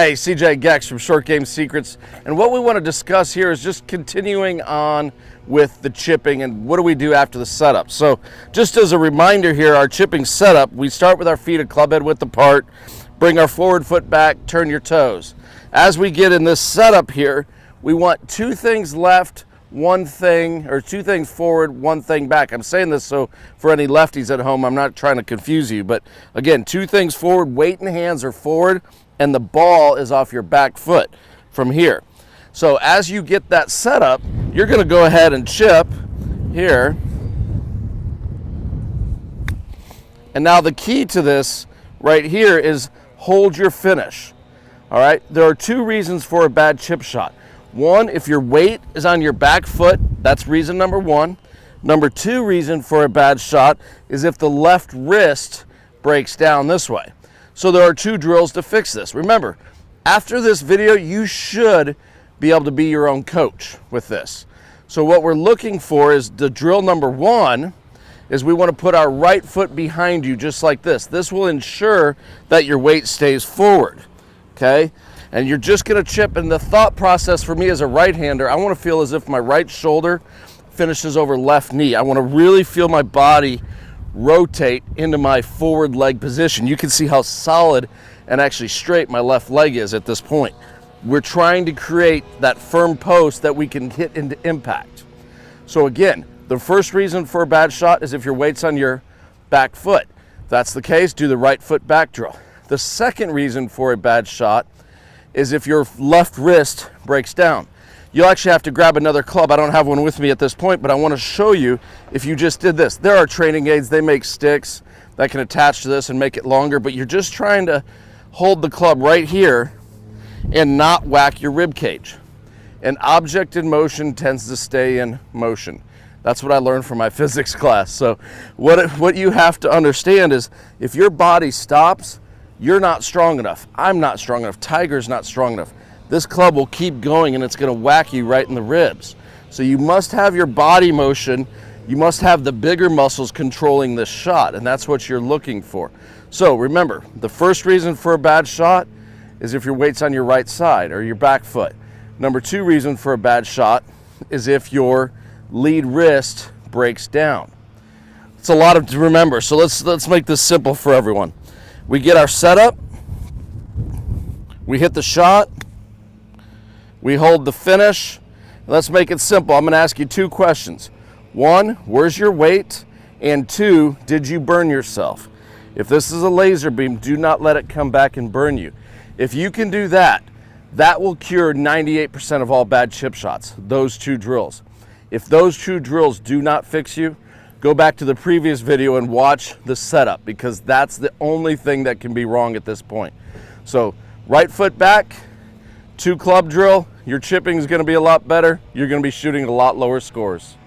Hey, CJ Gex from Short Game Secrets, and what we want to discuss here is just continuing on with the chipping and what do we do after the setup. So just as a reminder here, our chipping setup, we start with our feet at club head width apart, bring our forward foot back, turn your toes. As we get in this setup here, we want two things left, one thing, or two things forward, one thing back. I'm saying this so for any lefties at home, I'm not trying to confuse you, but again, two things forward, weight and hands are forward, and the ball is off your back foot from here. So as you get that set up, you're gonna go ahead and chip here. And now the key to this right here is hold your finish. All right, there are two reasons for a bad chip shot. One, if your weight is on your back foot, that's reason number one. Number two reason for a bad shot is if the left wrist breaks down this way. So there are two drills to fix this. Remember, after this video, you should be able to be your own coach with this. So what we're looking for is the drill number one is we want to put our right foot behind you just like this. This will ensure that your weight stays forward, okay? And you're just gonna chip, and the thought process for me as a right-hander, I wanna feel as if my right shoulder finishes over left knee. I wanna really feel my body rotate into my forward leg position. You can see how solid and actually straight my left leg is at this point. We're trying to create that firm post that we can hit into impact. So again, the first reason for a bad shot is if your weight's on your back foot. If that's the case, do the right foot back drill. The second reason for a bad shot is if your left wrist breaks down. You'll actually have to grab another club. I don't have one with me at this point, but I want to show you if you just did this. There are training aids, they make sticks that can attach to this and make it longer, but you're just trying to hold the club right here and not whack your rib cage. An object in motion tends to stay in motion. That's what I learned from my physics class. So what you have to understand is if your body stops, you're not strong enough. I'm not strong enough. Tiger's not strong enough. This club will keep going and it's gonna whack you right in the ribs. So you must have your body motion, you must have the bigger muscles controlling this shot, and that's what you're looking for. So remember, the first reason for a bad shot is if your weight's on your right side or your back foot. Number two reason for a bad shot is if your lead wrist breaks down. It's a lot to remember, so let's make this simple for everyone. We get our setup, we hit the shot, we hold the finish. Let's make it simple. I'm gonna ask you two questions. One, where's your weight? And two, did you burn yourself? If this is a laser beam, do not let it come back and burn you. If you can do that, that will cure 98% of all bad chip shots, those two drills. If those two drills do not fix you, go back to the previous video and watch the setup, because that's the only thing that can be wrong at this point. So right foot back, two club drill, your chipping is going to be a lot better. You're going to be shooting a lot lower scores.